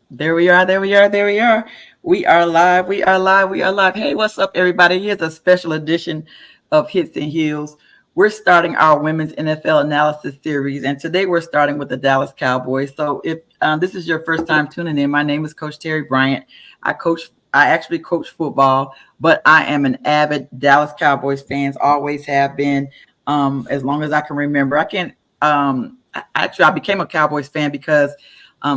There we are. There we are. There we are. We are live. We are live. We are live. Hey, what's up, everybody? Here's a special edition of Hits and Heels. We're starting our women's NFL analysis series, and today we're starting with the Dallas Cowboys. So, if this is your first time tuning in, my name is Coach Terry Bryant. I actually coach football, but I am an avid Dallas Cowboys fan. Always have been, as long as I can remember. I can. I became a Cowboys fan because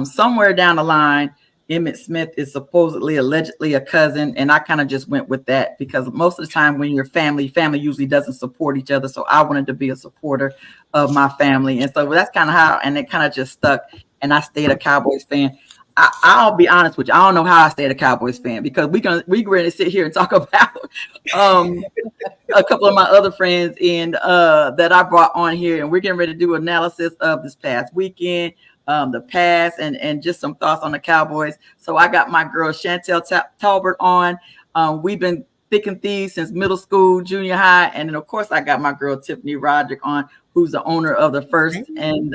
somewhere down the line, Emmett Smith is supposedly, allegedly a cousin, and I kind of just went with that because most of the time when you're family usually doesn't support each other. So I wanted to be a supporter of my family, and so that's kind of how, and it kind of just stuck. And I stayed a Cowboys fan. I'll be honest with you. I don't know how I stayed a Cowboys fan because we're going to sit here and talk about um, a couple of my other friends and that I brought on here, and we're getting ready to do analysis of this past weekend, the past, and just some thoughts on the Cowboys. So I got my girl Chantel Talbert on. We've been thick and thieves since middle school, junior high, and then of course I got my girl Tiffany Roderick on, who's the owner of the First and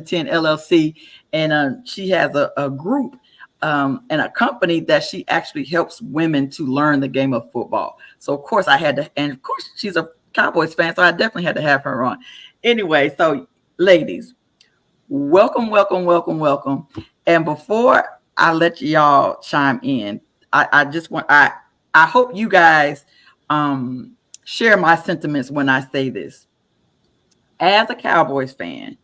10 LLC, and she has a group and a company that she actually helps women to learn the game of football. So of course I had to, and of course she's a Cowboys fan, so I definitely had to have her on. Anyway, so ladies, welcome, welcome, welcome, welcome. And before I let y'all chime in, I hope you guys share my sentiments when I say this. As a Cowboys fan,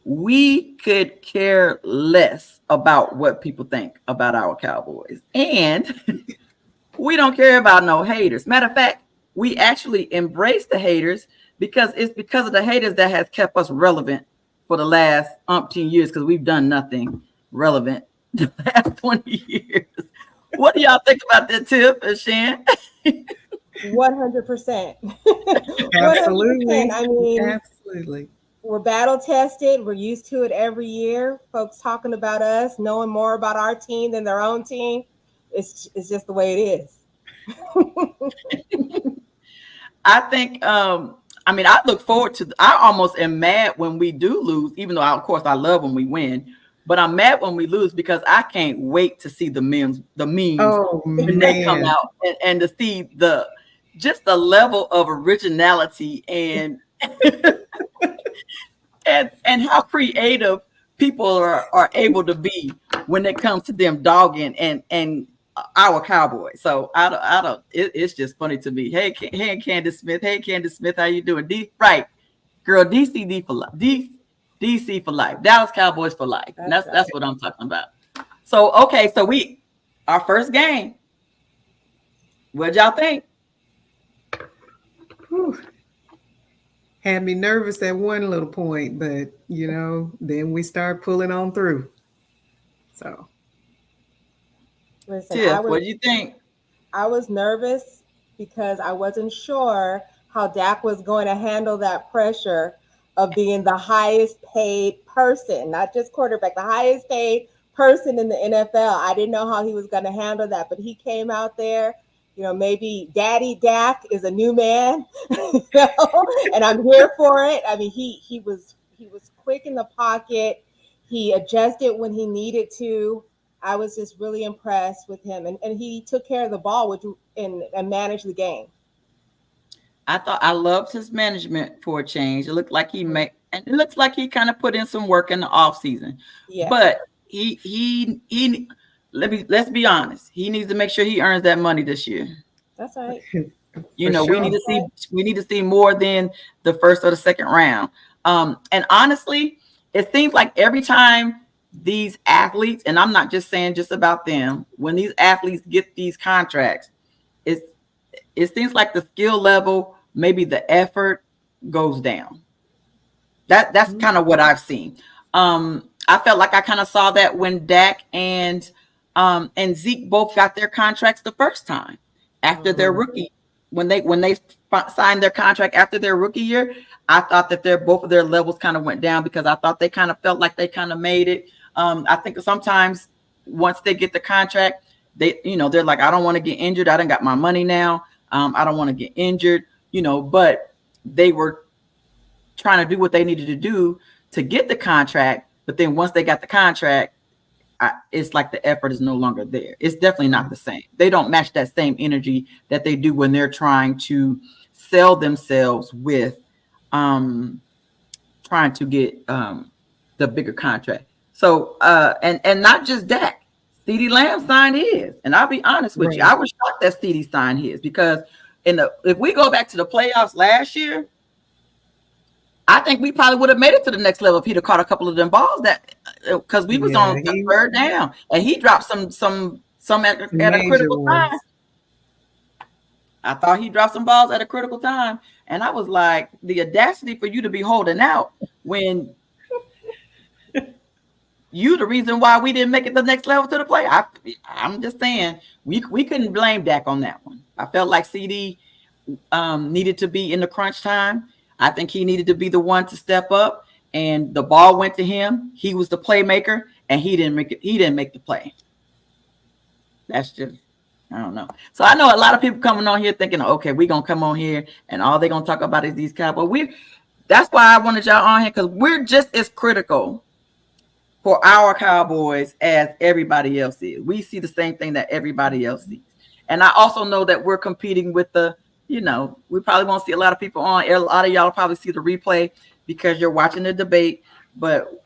we could care less about what people think about our Cowboys. And we don't care about no haters. Matter of fact, we actually embrace the haters because it's because of the haters that has kept us relevant for the last umpteen years, because we've done nothing relevant the last 20 years. What do y'all think about that, Tiff and Shan? 100%. Absolutely. I mean, Absolutely. we're battle tested. We're used to it every year. Folks talking about us, knowing more about our team than their own team. It's just the way it is. I think I look forward to, I almost am mad when we do lose, even though of course I love when we win, but I'm mad when we lose because I can't wait to see the memes Oh when they come man. out, and to see the level of originality and and how creative people are able to be when it comes to them dogging and our Cowboys. So I don't. It's just funny to me. Hey, Candace Smith. Hey, Candace Smith. How you doing? Right, girl. DCD for life. DC for life. Dallas Cowboys for life. And That's that's right. what I'm talking about. So okay, so our first game. What y'all think? Whew. Had me nervous at one little point, but then we start pulling on through. So Listen, Tiff, what do you think? I was nervous because I wasn't sure how Dak was going to handle that pressure of being the highest paid person, not just quarterback, the highest paid person in the NFL. I didn't know how he was going to handle that, but he came out there. Maybe Daddy Dak is a new man, and I'm here for it. I mean, he was quick in the pocket. He adjusted when he needed to. I was just really impressed with him, and he took care of the ball, and managed the game. I thought I loved his management for a change. It looked like and it looks like he kind of put in some work in the off season. Yeah, But he let's be honest. He needs to make sure he earns that money this year. that's right. You for know, we sure. need to see more than the first or the second round. And honestly, it seems like every time these athletes, and I'm not just saying just about them, when these athletes get these contracts, it's it seems like the skill level, maybe the effort goes down. That's kind of what I've seen. I felt like I kind of saw that when Dak and Zeke both got their contracts the first time after their Mhm. rookie, when they signed their contract after their rookie year. I thought that both of their levels kind of went down because I thought they kind of felt like they kind of made it. I think sometimes once they get the contract, they're like, I don't want to get injured. I done got my money now. I don't want to get injured, but they were trying to do what they needed to do to get the contract. But then once they got the contract, it's like the effort is no longer there. It's definitely not the same. They don't match that same energy that they do when they're trying to sell themselves with trying to get the bigger contract. So and not just Dak. CeeDee Lamb signed his. And I'll be honest with you, I was shocked that CeeDee signed his because if we go back to the playoffs last year, I think we probably would have made it to the next level if he'd have caught a couple of them balls that because we was on the third down and he dropped some at a critical time. I thought he dropped some balls at a critical time, and I was like, the audacity for you to be holding out when you the reason why we didn't make it to the next level to the play. I'm just saying we couldn't blame Dak on that one. I felt like CD needed to be in the crunch time. I think he needed to be the one to step up, and the ball went to him. He was the playmaker, and he didn't make it. He didn't make the play. That's just, I don't know. So I know a lot of people coming on here thinking, okay, we're gonna come on here, and all they're gonna talk about is these Cowboys. That's why I wanted y'all on here because we're just as critical for our Cowboys as everybody else is. We see the same thing that everybody else sees, and I also know that we're competing with the. We probably won't see a lot of people on. A lot of y'all probably see the replay because you're watching the debate, but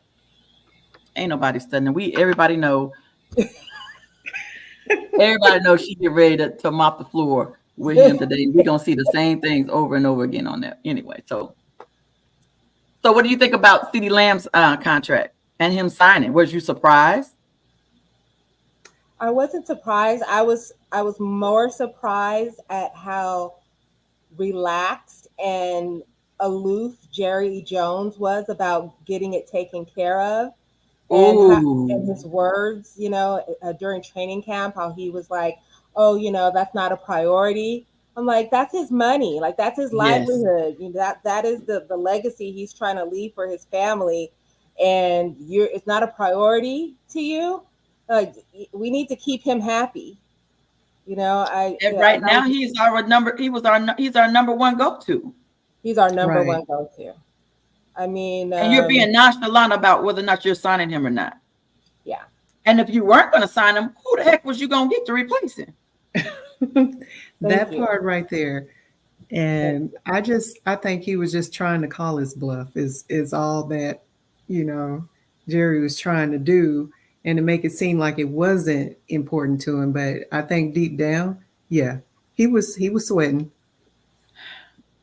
ain't nobody studying. Everybody know. Everybody knows she get ready to mop the floor with him today. We're gonna see the same things over and over again on that. Anyway, so what do you think about CeeDee Lamb's contract and him signing? Was you surprised? I wasn't surprised. I was more surprised at how relaxed and aloof Jerry Jones was about getting it taken care of. And his words, during training camp, how he was like, oh, that's not a priority. I'm like, that's his money. Like, that's his livelihood. That is the legacy he's trying to leave for his family. And it's not a priority to you. Like, we need to keep him happy. Right now he's our number. He's our number one go-to. He's our number one go-to. I mean, and you're being nonchalant about whether or not you're signing him or not. Yeah. And if you weren't going to sign him, who the heck was you going to get to replace him? That part right there. And I think he was just trying to call his bluff is all that, Jerry was trying to do, and to make it seem like it wasn't important to him. But I think deep down, he was sweating.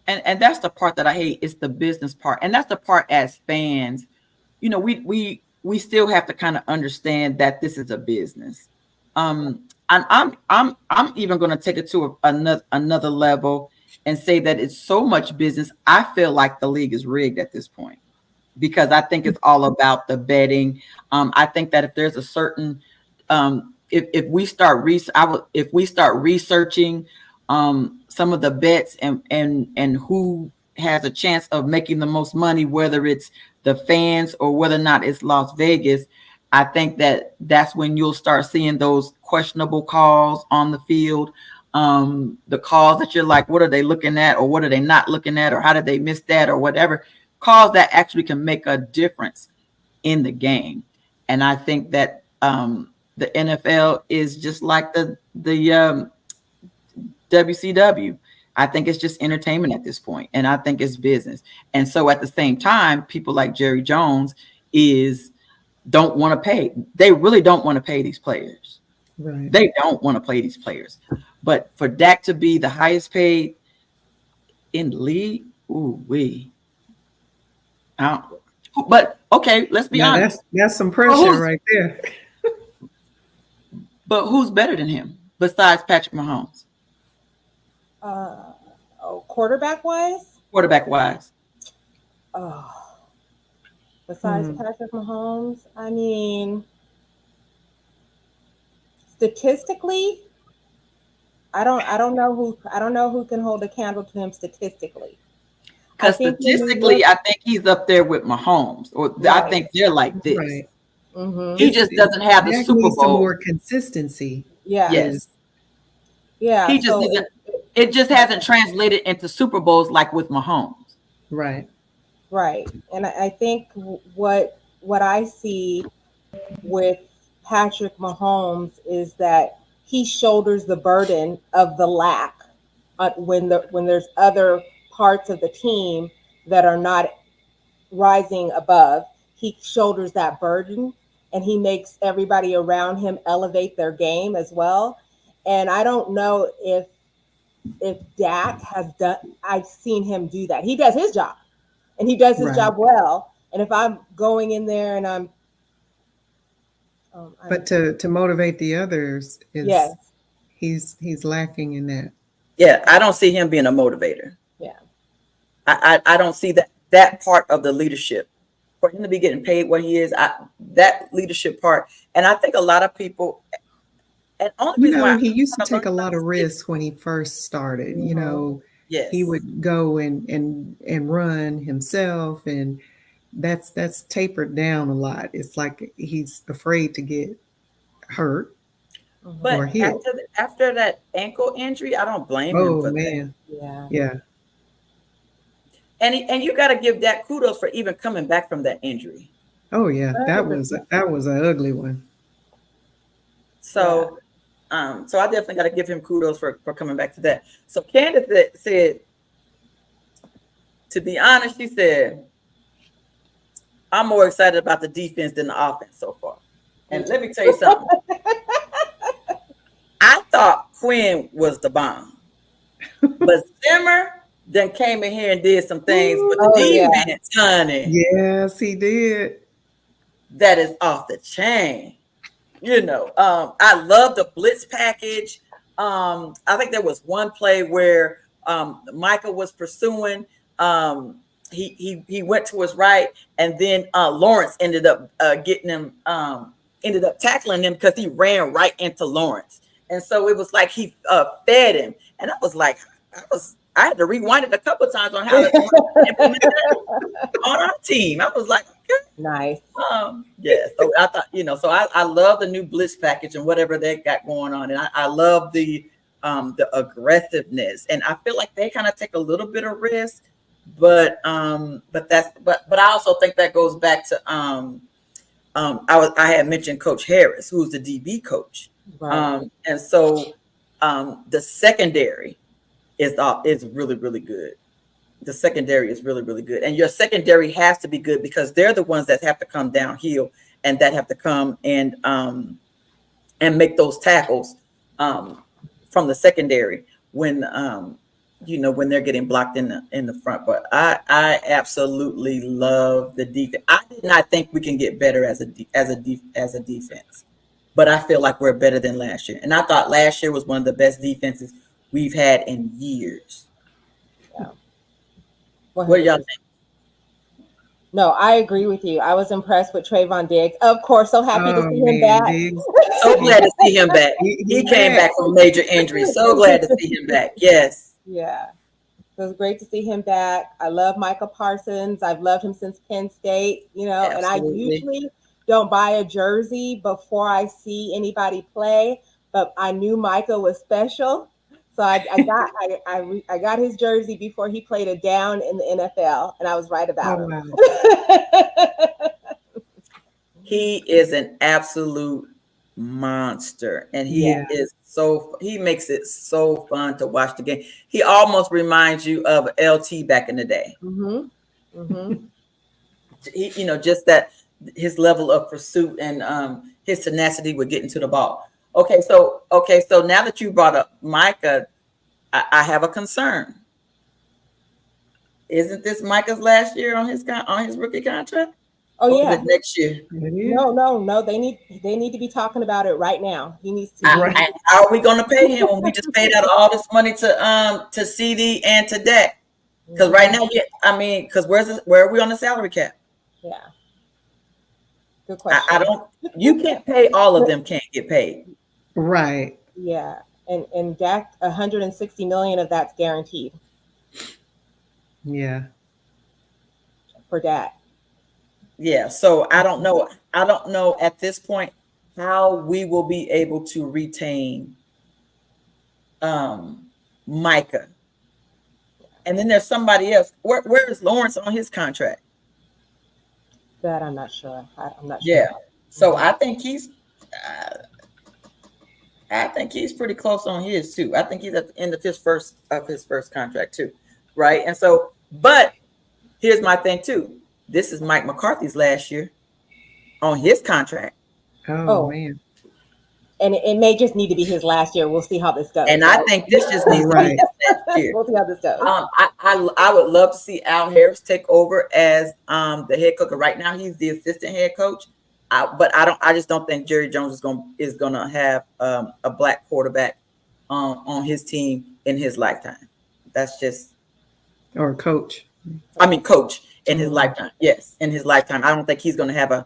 And that's the part that I hate. It's the business part, and that's the part as fans. We still have to kind of understand that this is a business. And I'm even going to take it to another level and say that it's so much business. I feel like the league is rigged at this point because I think it's all about the betting. I think that if there's a certain if we start researching some of the bets and who has a chance of making the most money, whether it's the fans or whether or not it's Las Vegas, I think that's when you'll start seeing those questionable calls on the field. The calls that you're like, what are they looking at, or what are they not looking at, or how did they miss that, or whatever. Calls that actually can make a difference in the game. And I think that the NFL is just like the WCW. I think it's just entertainment at this point, and I think it's business. And so at the same time, people like Jerry Jones don't want to pay. They really don't want to pay these players. Right. They don't want to play these players. But for Dak to be the highest paid in the league, but okay, let's be honest. That's some pressure right there. But who's better than him besides Patrick Mahomes? Quarterback wise. Besides Patrick Mahomes, I mean, statistically, I don't know who can hold a candle to him statistically. Because statistically, I think he's up there with Mahomes, or I think they're like this. Right. Mm-hmm. He just doesn't have the Super Bowl. Some more consistency. Yes. He just doesn't. It just hasn't translated into Super Bowls like with Mahomes. Right. And I think what I see with Patrick Mahomes is that he shoulders the burden of the lack when there's other parts of the team that are not rising above. He shoulders that burden, and he makes everybody around him elevate their game as well. And I don't know if Dak has done. I've seen him do that. He does his job, and he does his Right. job well. And if I'm going in there and But to motivate the others is yes, he's lacking in that. Yeah, I don't see him being a motivator. yeah, I don't see that part of the leadership. For him to be getting paid what he is, that leadership part. And I think a lot of people, and only You reason know, why he used to I take a lot of is- risks when he first started. You know, Yes, he would go and run himself, and that's tapered down a lot. It's like he's afraid to get hurt or but hit. after that ankle injury, I don't blame him Oh for that. man, yeah. yeah. And you got to give that kudos for even coming back from that injury. Oh yeah, that 100%. was an ugly one. So, so I definitely got to give him kudos for coming back to that. So Candace said, to be honest, she said, I'm more excited about the defense than the offense so far. And let me tell you something. I thought Quinn was the bomb, but Zimmer then came in here and did some things with the defense, honey. Yes, he did. That is off the chain. You know, I love the blitz package. I think there was one play where Michael was pursuing. He went to his right, and then Lawrence ended up ended up tackling him because he ran right into Lawrence, and so it was like he fed him, and I was like, I had to rewind it a couple of times on how to implement that on our team. I was like, okay. Nice. Yeah. So I thought, so I love the new blitz package and whatever they got going on, and I love the aggressiveness, and I feel like they kind of take a little bit of risk, but I also think that goes back to I had mentioned Coach Harris, who's the DB coach, Right. and so the secondary is really, really good. The secondary is really, really good. And your secondary has to be good because they're the ones that have to come downhill and that have to come and make those tackles from the secondary when when they're getting blocked in the front. But I absolutely love the defense. I did not think we can get better as a defense, but I feel like we're better than last year. And I thought last year was one of the best defenses we've had in years. Yeah. What do y'all think? No, I agree with you. I was impressed with Trayvon Diggs. Of course, so happy to see him back. Diggs. So glad to see him back. He came back from major injury. So glad to see him back. Yes. Yeah. It was great to see him back. I love Micah Parsons. I've loved him since Penn State, and I usually don't buy a jersey before I see anybody play, but I knew Micah was special. So I got his jersey before he played a down in the NFL, and I was right about him. Wow. He is an absolute monster, and he makes it so fun to watch the game. He almost reminds you of LT back in the day. Mm-hmm. Mm-hmm. He, just that his level of pursuit and his tenacity with getting to the ball. Okay, so now that you brought up Micah, I have a concern. Isn't this Micah's last year on his rookie contract? Oh yeah, next year. No. They need to be talking about it right now. He needs to. How are we going to pay him when we just paid out all this money to CD and to Dak? Because right now, because where are we on the salary cap? Yeah. Good question. You can't pay all of them. Can't get paid. Right. Yeah, and Dak, 160 million of that's guaranteed. Yeah. For Dak. Yeah. So I don't know at this point how we will be able to retain Micah. And then there's somebody else. Where is Lawrence on his contract? That I'm not sure. I'm not sure. Yeah. So I think he's I think he's pretty close on his too. I think he's at the end of his first contract too, right? And so, but here's my thing too. This is Mike McCarthy's last year on his contract. Oh man. And it may just need to be his last year. We'll see how this goes. And I think this just needs to be his last year. We'll see how this goes. I would love to see Al Harris take over as the head coach. Right now, he's the assistant head coach. But I just don't think Jerry Jones is gonna have a black quarterback on his team in his lifetime. That's just or coach. I mean, coach in his lifetime. Yes, in his lifetime. I don't think he's gonna have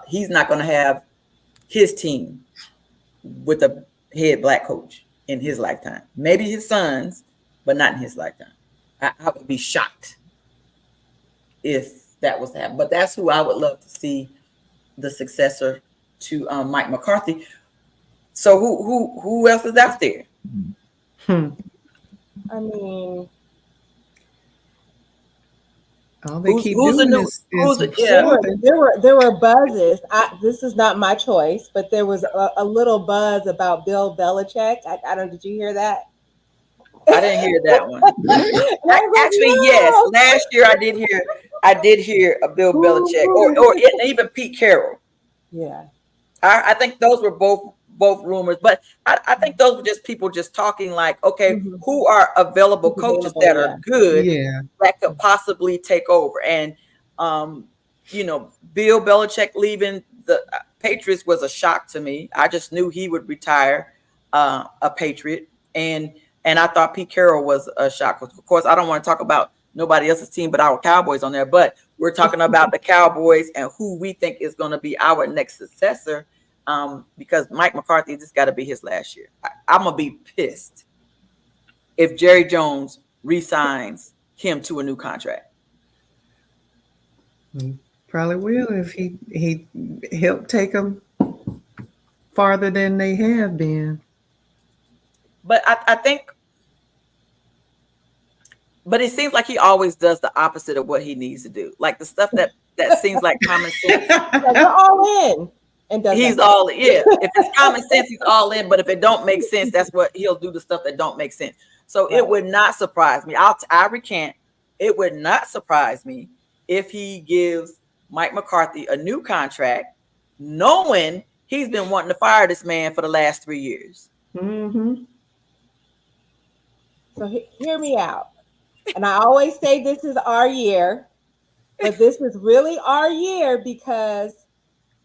he's not gonna have his team with a head black coach in his lifetime. Maybe his sons, but not in his lifetime. I would be shocked if that was to happen. But that's who I would love to see the successor to Mike McCarthy. So who else is out there? I mean, all they keep doing is there were buzzes. This is not my choice, but there was a little buzz about Bill Belichick. I don't. Did you hear that? I didn't hear that one. Actually, yes. Last year I did hear a Bill Belichick or even Pete Carroll. Yeah. I think those were both rumors, but I think those were just people just talking like, okay, who are available coaches that are good that could possibly take over. And Bill Belichick leaving the Patriots was a shock to me. I just knew he would retire a Patriot. And I thought Pete Carroll was a shock. Of course, I don't want to talk about nobody else's team but our Cowboys on there. But we're talking about the Cowboys and who we think is going to be our next successor. Because Mike McCarthy just got to be his last year. I'm going to be pissed if Jerry Jones re-signs him to a new contract. Probably will if he helped take them farther than they have been. But I think, but it seems like he always does the opposite of what he needs to do. Like the stuff that seems like common sense. They're all in. And he's all in. Yeah. If it's common sense, he's all in. But if it don't make sense, that's what he'll do, the stuff that don't make sense. So it would not surprise me. I recant. It would not surprise me if he gives Mike McCarthy a new contract, knowing he's been wanting to fire this man for the last 3 years. Mm-hmm. So hear me out. And I always say this is our year, but this is really our year because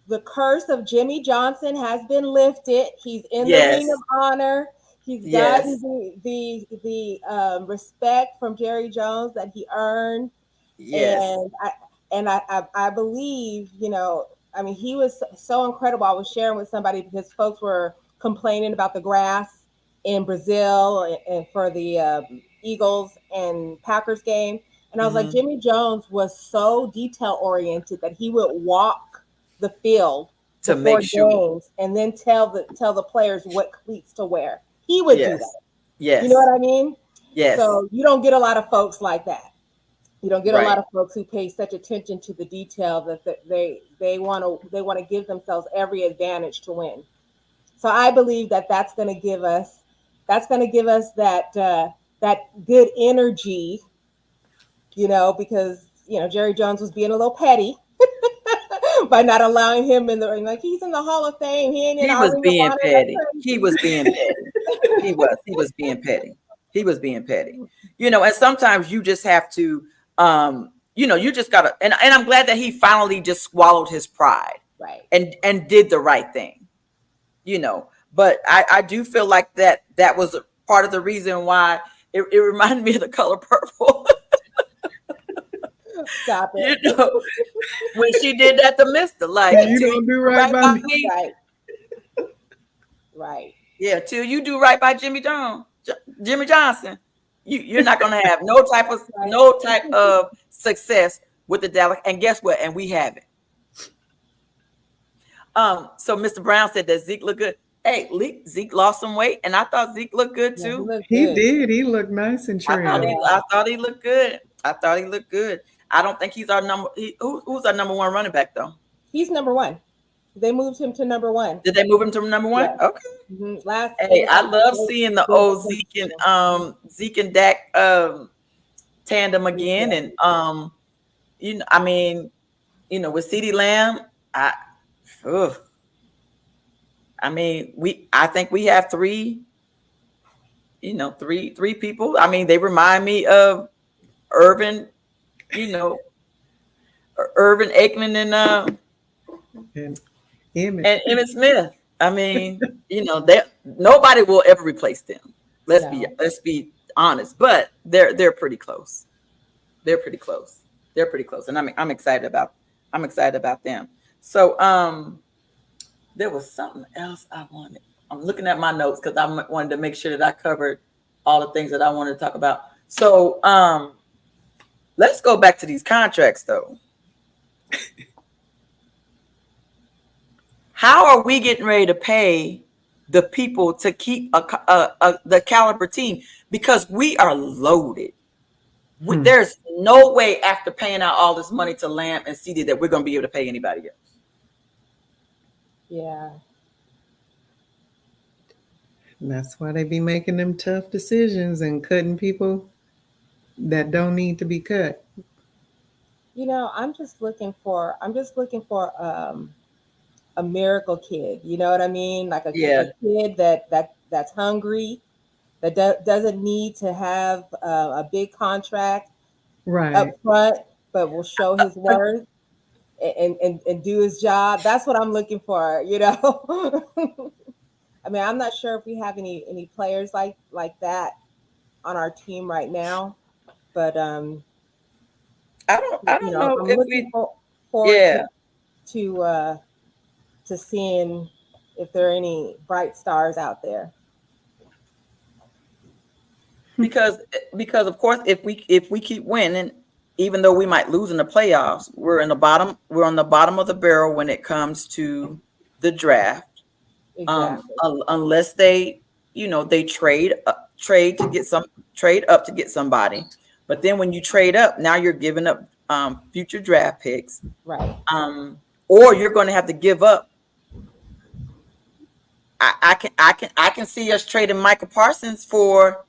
the curse of Jimmy Johnson has been lifted. He's in the Ring of Honor. He's gotten the respect from Jerry Jones that he earned. Yes. And I believe, I mean, he was so incredible. I was sharing with somebody because folks were complaining about the grass in Brazil and for the Eagles and Packers game. And I was like, Jimmy Jones was so detail oriented that he would walk the field to make sure games and then tell the players what cleats to wear. He would do that. Yes. You know what I mean? Yes. So you don't get a lot of folks like that. You don't get a lot of folks who pay such attention to the detail that they want to give themselves every advantage to win. So I believe that's going to give us that good energy, because Jerry Jones was being a little petty by not allowing him in the ring. Like, he's in the Hall of Fame. He was being petty. He was being petty. He was being petty. He was being petty. And sometimes you just have to, you just gotta. And I'm glad that he finally just swallowed his pride, right? And did the right thing, But I do feel like that was part of the reason why it reminded me of The Color Purple. Stop it. When she did that to Mr. Like, you don't do right by me. Right. Yeah, till you do right by Jimmy Johnson, you're not gonna have no type of success with the Dallas. And guess what? And we have it. So Mr. Brown said that Zeke looked good. Hey, Zeke lost some weight, and I thought Zeke looked good too. He did. He looked nice and trim. I thought he looked good. I don't think he's our number. Who's our number one running back though? He's number one. They moved him to number one. Did they move him to number one? Yeah. Okay. Last, it Hey, was I like love seeing the old Zeke and Dak tandem again, yeah. and I mean, with CeeDee Lamb, I, ugh, I mean, I think we have three people. I mean, they remind me of Irvin, you know, Irvin Aikman And Emmett. and Emmitt Smith. I mean, nobody will ever replace them. No. Let's be honest, but they're pretty close. They're pretty close. They're pretty close, and I'm excited about them. So there was something else I wanted. I'm looking at my notes because I wanted to make sure that I covered all the things that I wanted to talk about. So let's go back to these contracts, though. How are we getting ready to pay the people to keep the caliber team? Because we are loaded. There's no way after paying out all this money to Lamb and CD that we're going to be able to pay anybody else. Yeah. And that's why they be making them tough decisions and cutting people that don't need to be cut. I'm just looking for a miracle kid. You know what I mean? Like a kid that's hungry, that doesn't need to have a big contract Right. up front, but will show his worth and do his job. That's what I'm looking for. I mean, I'm not sure if we have any players like that on our team right now, but I don't know I'm if looking we forward to seeing if there are any bright stars out there. because of course if we keep winning, even though we might lose in the playoffs, we're on the bottom of the barrel when it comes to the draft. Exactly. Unless they trade up to get somebody. But then when you trade up, now you're giving up future draft picks. Right. Or you're going to have to give up. I can see us trading Micah Parsons for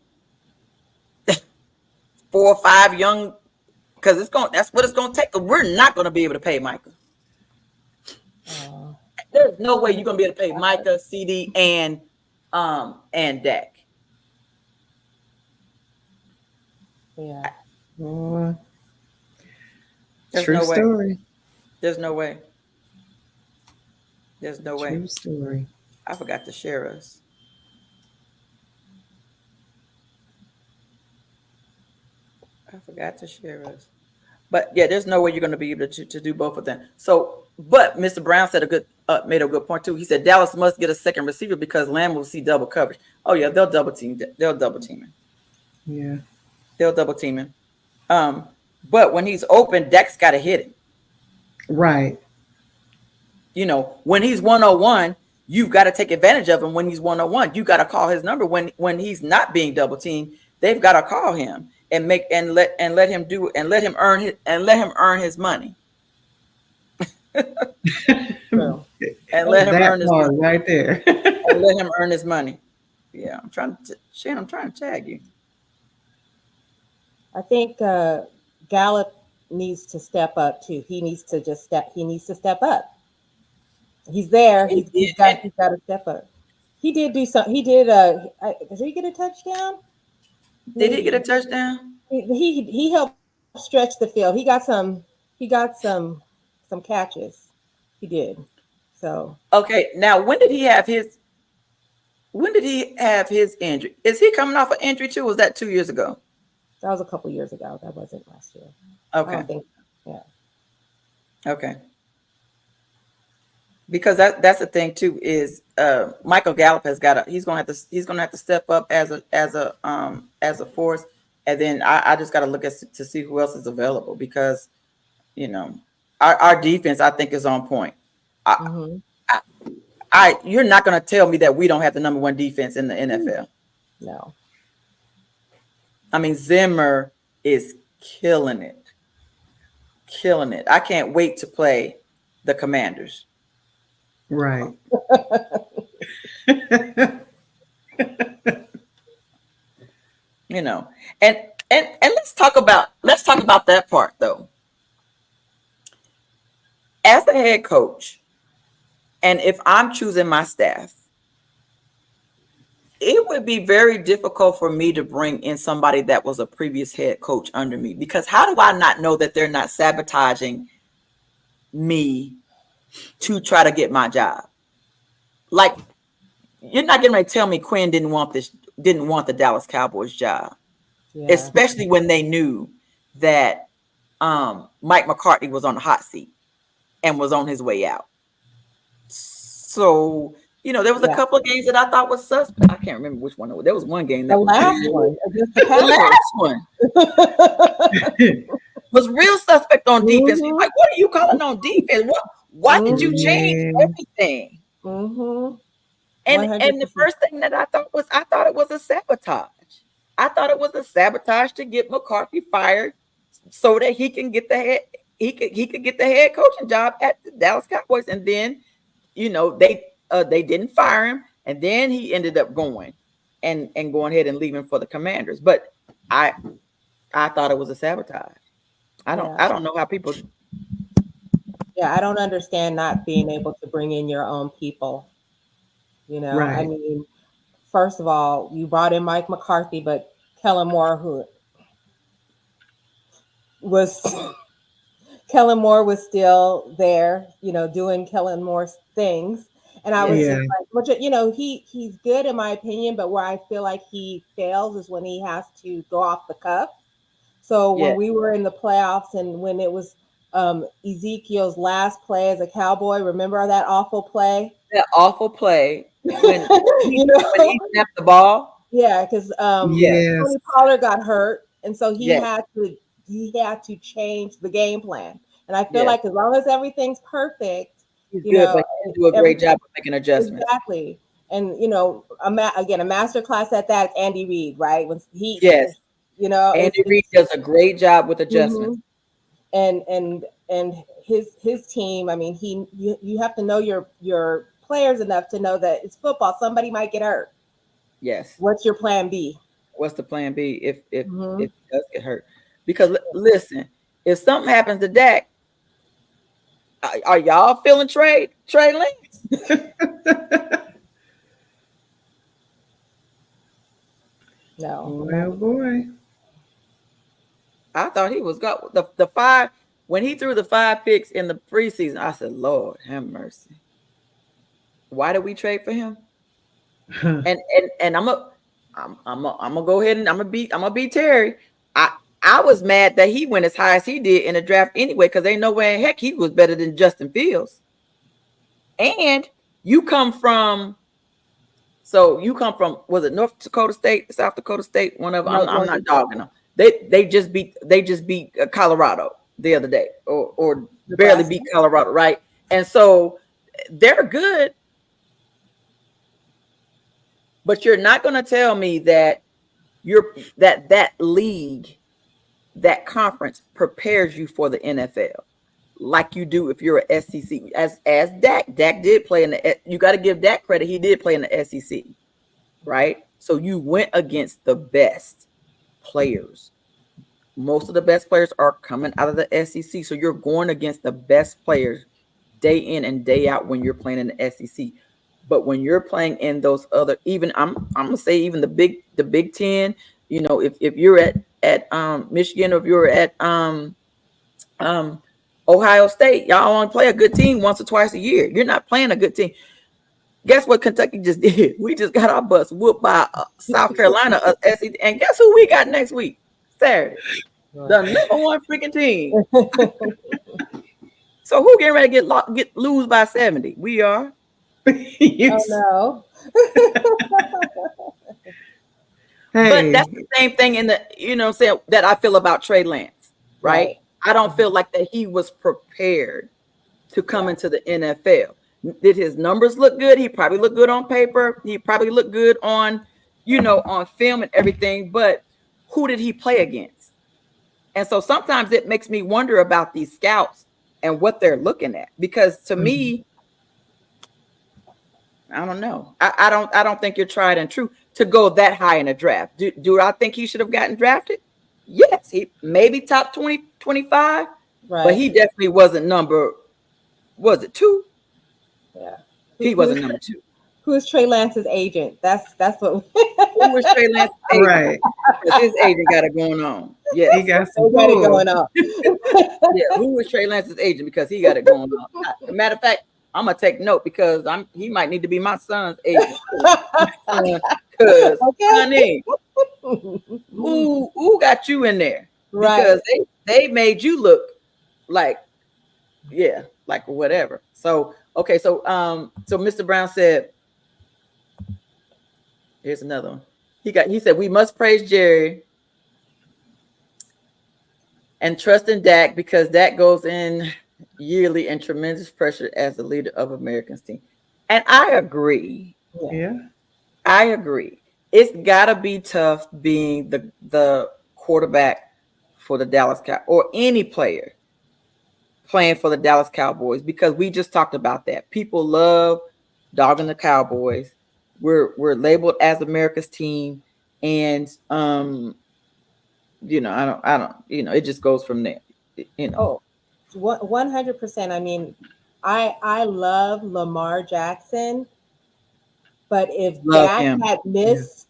4 or 5 young, because that's what it's going to take. We're not going to be able to pay Micah. There's no way you're going to be able to pay Micah, CD, and Dak. Yeah. True story. There's no way. There's no way. True story. I forgot to share us. But yeah, there's no way you're going to be able to do both of them. So, but Mr. Brown said made a good point too. He said Dallas must get a second receiver because Lamb will see double coverage. Oh yeah, they'll double team him. Yeah. They'll double team him. But when he's open, Dak's got to hit him. Right. When he's 101, you've got to take advantage of him. When he's 101, you got to call his number. When he's not being double teamed, they've got to call him and let him earn his money. True. And let him earn his money right there. and let him earn his money. Yeah, I'm trying to tag you. I think Gallup needs to step up too. He needs to step up. He's there. He's got to step up. He did do something. He did. Did he get a touchdown? Did he get a touchdown? He helped stretch the field. He got some catches. He did. So okay. Now, when did he have his injury? Is he coming off an injury too? Or was that 2 years ago? That was a couple years ago. That wasn't last year. Okay. I don't think, yeah. Okay. Because that's the thing too is Michael Gallup he's gonna have to step up as a force, and then I just got to look to see who else is available because our defense I think is on point. You're not gonna tell me that we don't have the number 1 defense in the NFL. No. I mean Zimmer is killing it. I can't wait to play the Commanders. Right. You know, and let's talk about that part though. As a head coach, and if I'm choosing my staff, it would be very difficult for me to bring in somebody that was a previous head coach under me, because how do I not know that they're not sabotaging me to try to get my job? Like, you're not getting ready to tell me Quinn didn't want the Dallas Cowboys job, Yeah. especially when they knew that Mike McCarthy was on the hot seat and was on his way out. So, there was a Yeah. couple of games that I thought was suspect. I can't remember which one it was. There was one game The that was last one against the the Packers. last one was real suspect on defense. He's like, what are you calling on defense? Why did you change Yeah. everything? Mm-hmm. And the 100%. first thing that I thought it was a sabotage. I thought it was a sabotage to get McCarthy fired so that he can get the head he could get the head coaching job at the Dallas Cowboys. And then, they didn't fire him, and then he ended up going going ahead and leaving for the Commanders. But I thought it was a sabotage. I Yeah. don't know how people. Yeah, I don't understand not being able to bring in your own people. I Right. mean, first of all, you brought in Mike McCarthy, but Kellen Moore, who was Kellen Moore was still there, doing Kellen Moore's things. And I was Yes. just Yeah. like, which, he's good in my opinion, but where I feel like he fails is when he has to go off the cuff. So when Yes. we were in the playoffs and when it was Ezekiel's last play as a Cowboy, remember that awful play? That awful play when You when he know? snapped the ball. Yeah, because Yes. Yes. Tony Pollard got hurt, and so Yes. he had to change the game plan. And I feel Yes. like as long as everything's perfect, He's good, but he didn't do a great job of making adjustments. exactly. And again, a master class at that, Andy Reid, right? When Yes. Andy Reid it's does a great job with mhm. adjustments. and his team. I mean, you have to know your players enough to know that it's football. Somebody might get hurt. Yes. What's your plan B? What's the plan B if Mhm. he does get hurt? Because listen, if something happens to Dak, are y'all feeling Trey Lance? No. Well, boy. I thought he was got the five when he threw the 5 picks in the preseason. I said, Lord have mercy. Why did we trade for him? And I'm gonna go ahead and I'm gonna be Terry. I was mad that he went as high as he did in the draft anyway, because ain't no way in heck he was better than Justin Fields. And you come from was it North Dakota State, South Dakota State? One of them. I'm not dogging them. They just beat Colorado the other day, or barely beat Colorado, right? And so they're good. But you're not going to tell me that that league, that conference prepares you for the NFL like you do if you're a SEC. As Dak did play in the. You got to give Dak credit. He did play in the SEC, right? So you went against the best players. Most of the best players are coming out of the SEC. So you're going against the best players day in and day out when you're playing in the SEC. But when you're playing in those other, even I'm gonna say even the Big Ten, if you're at Michigan, or if you're at Ohio State, y'all only play a good team once or twice a year. You're not playing a good team. Guess what Kentucky just did? We just got our butts whooped by South Carolina, SEC, and guess who we got next week? Saturday, the number one freaking team. So who getting ready to lose by 70? We are. Oh no. But that's the same thing in the, saying that I feel about Trey Lance, right? I don't feel like that he was prepared to come into the NFL. Did his numbers look good? He probably looked good on paper. He probably looked good on, on film and everything. But who did he play against? And so sometimes it makes me wonder about these scouts and what they're looking at. Because to me, I don't know. I don't think you're tried and true to go that high in a draft. Do I think he should have gotten drafted? Yes, he maybe top 20, 25, Right. but he definitely wasn't number, was it 2? Yeah. He wasn't number 2. Who is Trey Lance's agent? That's what. Who was Trey Lance's agent? Right. Because his agent got it going on. Yes. He got They some got it pull. going on. Yeah, who was Trey Lance's agent? Because he got it going on. Matter of fact, I'm gonna take note because he might need to be my son's agent. Because honey, who got you in there? Right. Because they made you look like, yeah, like whatever. So okay, so Mr. Brown said, here's another one. He said we must praise Jerry and trust in Dak because Dak goes in yearly and tremendous pressure as the leader of America's team. And I agree. Yeah. I agree. It's gotta be tough being the quarterback for the Dallas Cowboys or any player playing for the Dallas Cowboys because we just talked about that. People love dogging the Cowboys. We're labeled as America's team, and you know, I don't, you know, it just goes from there. You know. Oh, 100%. I mean, I love Lamar Jackson, but if Dak had missed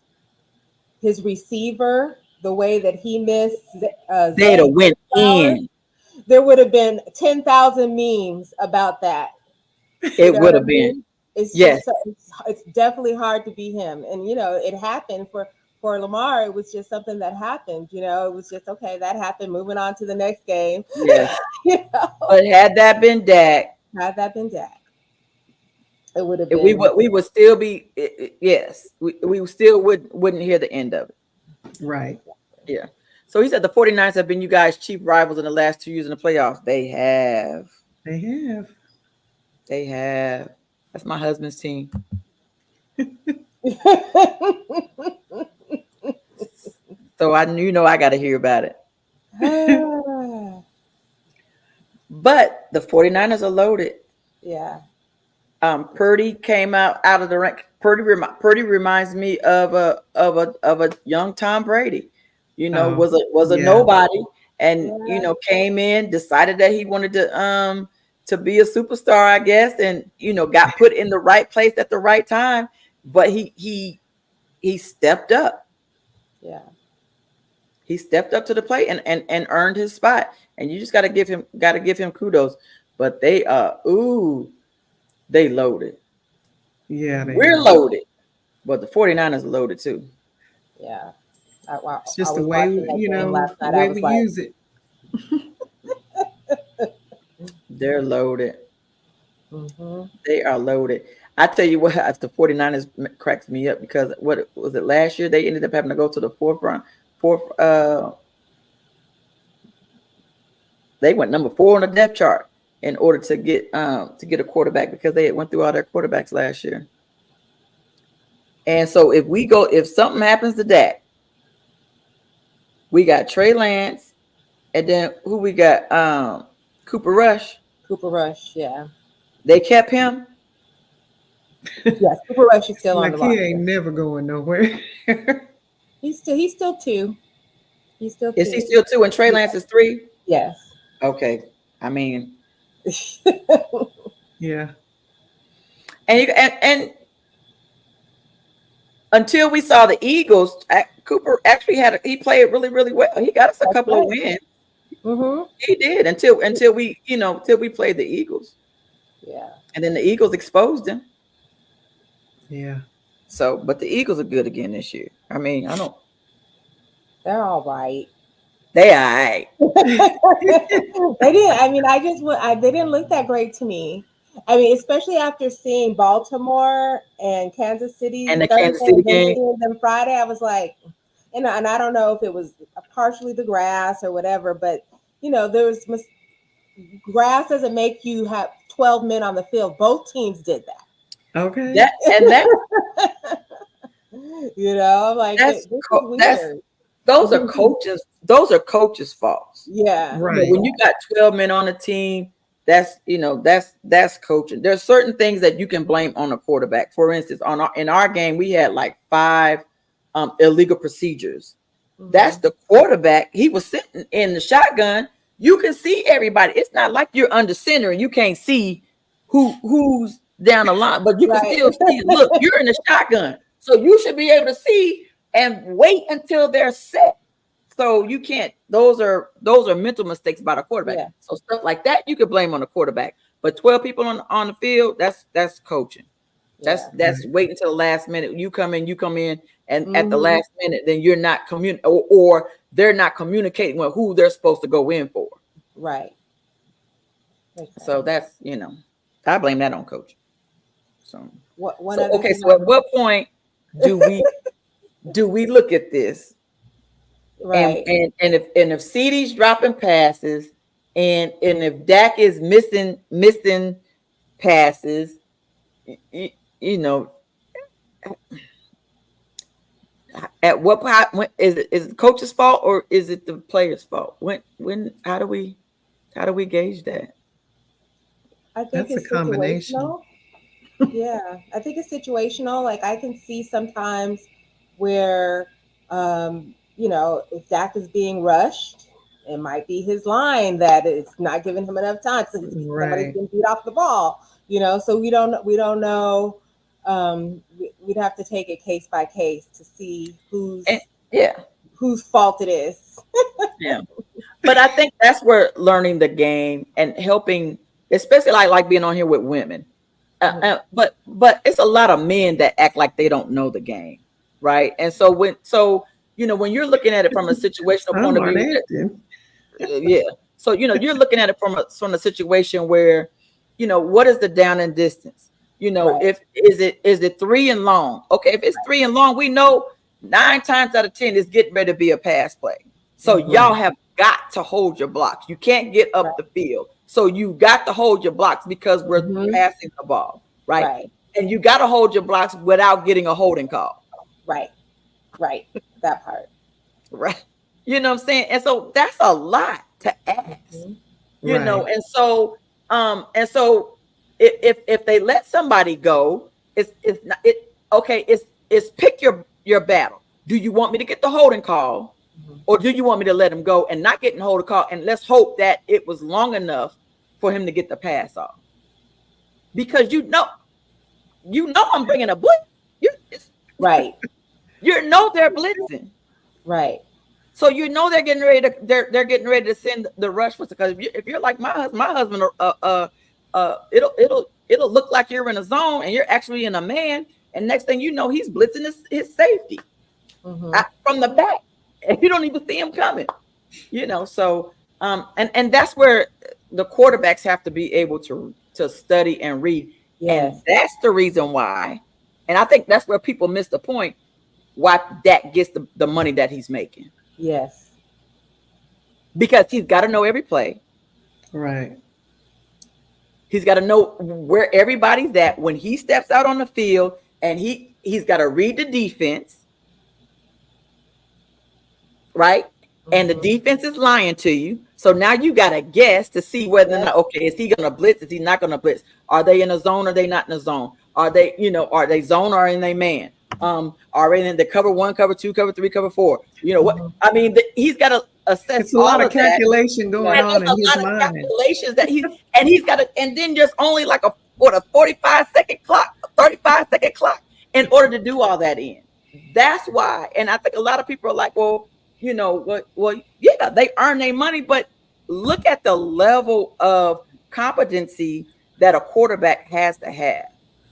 his receiver the way that he missed, they'd have went in. There would have been 10,000 memes about that. It would have been. It's yes. It's definitely hard to be him, and you know, it happened for Lamar. It was just something that happened. You know, it was just okay. That happened. Moving on to the next game. Yes. You know? But had that been Dak, it would have been. We would still be. Yes, we still wouldn't hear the end of it. Right. Yeah. So he said the 49ers have been you guys' chief rivals in the last 2 years in the playoffs. They have. They have. That's my husband's team. So I got to hear about it. But the 49ers are loaded. Yeah. Purdy came out of the rank. Purdy reminds me of a young Tom Brady. You know, was a nobody, and came in, decided that he wanted to be a superstar, I guess, and got put in the right place at the right time. But he stepped up. Yeah. He stepped up to the plate and earned his spot. And you just gotta give him kudos. But they they loaded. Yeah, we're loaded. But the 49ers are loaded too. Yeah. It's just the way the way we use it. They're loaded. Mm-hmm. They are loaded. I tell you what, the 49ers cracks me up because what was it last year? They ended up having to go to the fourth. They went number 4 on the depth chart in order to get a quarterback because they went through all their quarterbacks last year. And so if something happens to Dak, we got Trey Lance, and then who we got? Cooper Rush. Yeah. They kept him. Yes, Cooper Rush is still on the roster. He ain't never going nowhere. He's still 2. He's still 2. Is he still 2 and Trey Lance is 3? Yes. Okay. I mean. Yeah. And until we saw the Eagles, Cooper actually he played really, really well. He got us a couple of wins. Mm-hmm. He did until we played the Eagles. Yeah. And then the Eagles exposed him. Yeah. So, but the Eagles are good again this year. I mean, they're all right. They all right. They didn't. I mean, they didn't look that great to me. I mean, especially after seeing Baltimore and Kansas City and the Kansas City game. Then Friday, I was like, and I don't know if it was partially the grass or whatever, but grass doesn't make you have 12 men on the field. Both teams did that. Okay. Like those are coaches' faults. Yeah. Right. When you got 12 men on the team, That's that's coaching. There's certain things that you can blame on a quarterback. For instance, in our game, we had like 5 illegal procedures. That's the quarterback. He was sitting in the shotgun. You can see everybody. It's not like you're under center and you can't see who's down the line, but you can still see. Look, you're in the shotgun, so you should be able to see and wait until they're set. So you can't. Those are mental mistakes by the quarterback. Yeah. So stuff like that you could blame on the quarterback. But 12 people on the field, that's coaching. That's wait until the last minute. You come in, and at the last minute, then you're not or they're not communicating with who they're supposed to go in for. Right. So that's I blame that on coaching. So okay. So at what point do we look at this? Right. And if CD's dropping passes, and if Dak is missing passes, at what point is it the coach's fault or is it the player's fault? How do we gauge that? I think That's it's a combination. Situational. Yeah, I think it's situational. Like I can see sometimes where if Dak is being rushed, it might be his line that it's not giving him enough time. So somebody's been beat off the ball, so we don't know. We'd have to take it case by case to see whose fault it is. Yeah. But I think that's where learning the game and helping, especially like being on here with women. But it's a lot of men that act like they don't know the game, right? And so when you're looking at it from a situational point of view, so you're looking at it from a situation where, what is the down and distance? If is it 3 and long? Okay, if it's 3 and long, we know 9 times out of 10 it's getting ready to be a pass play. So y'all have got to hold your blocks. You can't get up the field. So you got to hold your blocks because we're passing the ball, right? And you got to hold your blocks without getting a holding call. Right. That part. Right. You know what I'm saying? And so that's a lot to ask. And so if they let somebody go, it's pick your battle. Do you want me to get the holding call, or do you want me to let him go and not get the holding call? And let's hope that it was long enough for him to get the pass off. Because I'm bringing a blitz. Right. They're blitzing. Right. So they're getting ready to send the rush for, because if you're like my husband, it'll look like you're in a zone and you're actually in a man, and next thing you know, he's blitzing his safety from the back, and you don't even see him coming. So and that's where the quarterbacks have to be able to study and read. And that's the reason why, and I think that's where people miss the point why Dak gets the money that he's making. Yes. Because he's got to know every play. Right. He's got to know where everybody's at when he steps out on the field, and he's got to read the defense. Right? And the defense is lying to you. So now you got to guess to see whether or not, okay, is he going to blitz? Is he not going to blitz? Are they in a zone? Or are they not in a zone? Are they zone or in a man? Are they in the cover 1, cover 2, cover 3, cover 4? He's got to assess. It's a lot of calculation going on in his mind. Calculations that he's got to, and then there's only like a 45-second clock, 35-second clock in order to do all that in. That's why, and I think a lot of people are like, they earn their money, but look at the level of competency that a quarterback has to have,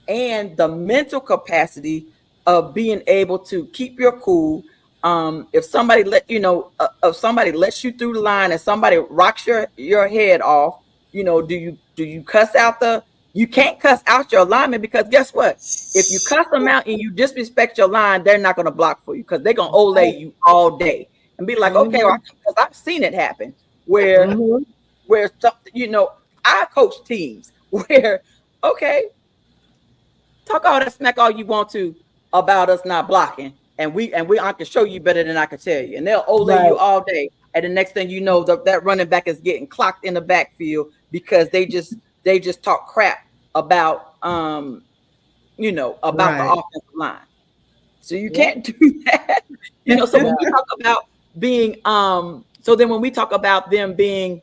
and the mental capacity of being able to keep your cool. If somebody lets you through the line and somebody rocks your head off, do you cuss out you can't cuss out your lineman, because guess what? If you cuss them out and you disrespect your line, they're not going to block for you, because they're going to olay you all day and be like, okay, well, I've seen it happen where I coach teams where, okay, talk all that smack all you want to about us not blocking, and I can show you better than I can tell you, and they'll olay you all day. and the next thing you know, that running back is getting clocked in the backfield because they just talk crap about about the Right. offensive line. So you can't do that. So when we talk about being so then when we talk about them being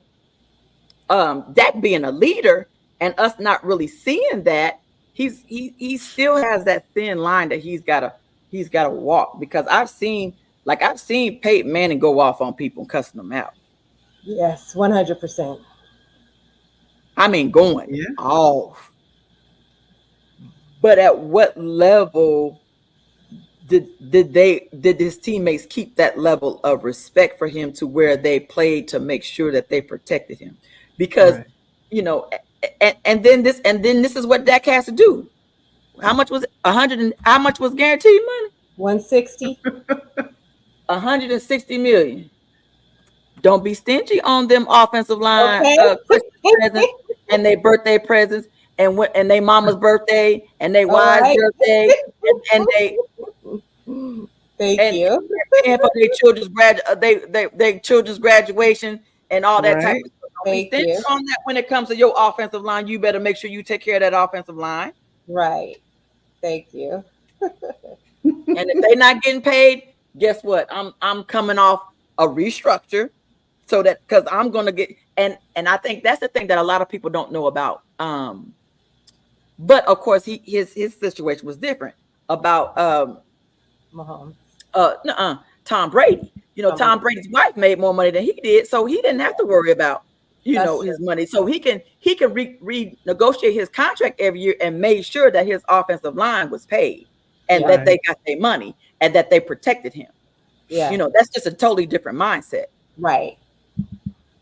Dak being a leader and us not really seeing that, he still has that thin line that he's gotta walk, because I've seen Peyton Manning go off on people and cussing them out. Yes, 100%. I mean, going off. But at what level did his teammates keep that level of respect for him to where they played to make sure that they protected him? Because and then this is what Dak has to do. How much was 100 and how much was guaranteed money? 160. 160 million. Don't be stingy on them offensive line Christmas presents and their birthday presents and they mama's birthday and they wife's birthday and they Thank you. And for their children's graduation and all that type of stuff. Don't be stingy on that when it comes to your offensive line. You better make sure you take care of that offensive line. Right. Thank you. And if they're not getting paid, guess what? I'm coming off a restructure so that because I'm gonna get and I think that's the thing that a lot of people don't know about. But of course his situation was different about Mahomes. Tom Brady. Tom Brady's wife made more money than he did, so he didn't have to worry about his money. So he can renegotiate his contract every year and made sure that his offensive line was paid and that they got their money and that they protected him. Yeah, that's just a totally different mindset. Right.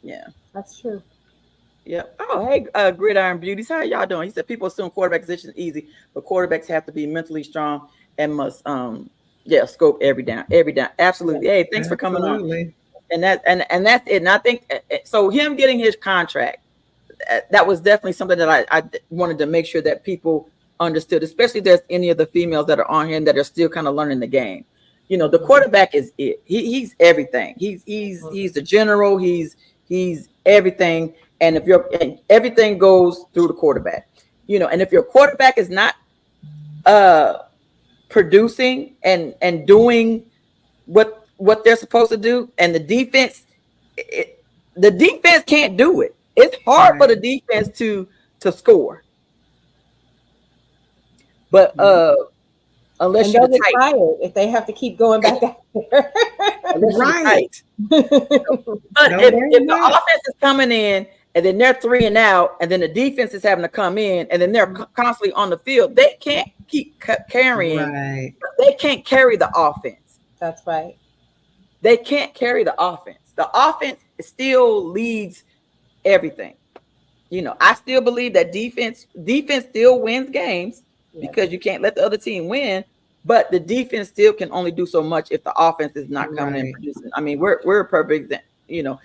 Yeah, that's true. Yeah. Oh, hey, Gridiron Beauties, how y'all doing? He said people assume quarterback position is easy, but quarterbacks have to be mentally strong and must scope every down. Absolutely. Hey, thanks for coming on. And that's it. And I think so. Him getting his contract, that was definitely something that I wanted to make sure that people understood, especially if there's any of the females that are on here and that are still kind of learning the game. The quarterback is it. He's everything. He's the general. He's everything. And everything goes through the quarterback. And if your quarterback is not producing and doing what they're supposed to do, and the defense can't do it. It's hard for the defense to score. But unless you're get tired if they have to keep going back out there. Right. But if the offense is coming in and then they're 3 and out, and then the defense is having to come in, and then they're constantly on the field, they can't keep carrying. Right. They can't carry the offense. That's right. They can't carry the offense. The offense still leads everything. I still believe that defense still wins games because you can't let the other team win. But the defense still can only do so much if the offense is not coming in producing. I mean, we're a perfect example.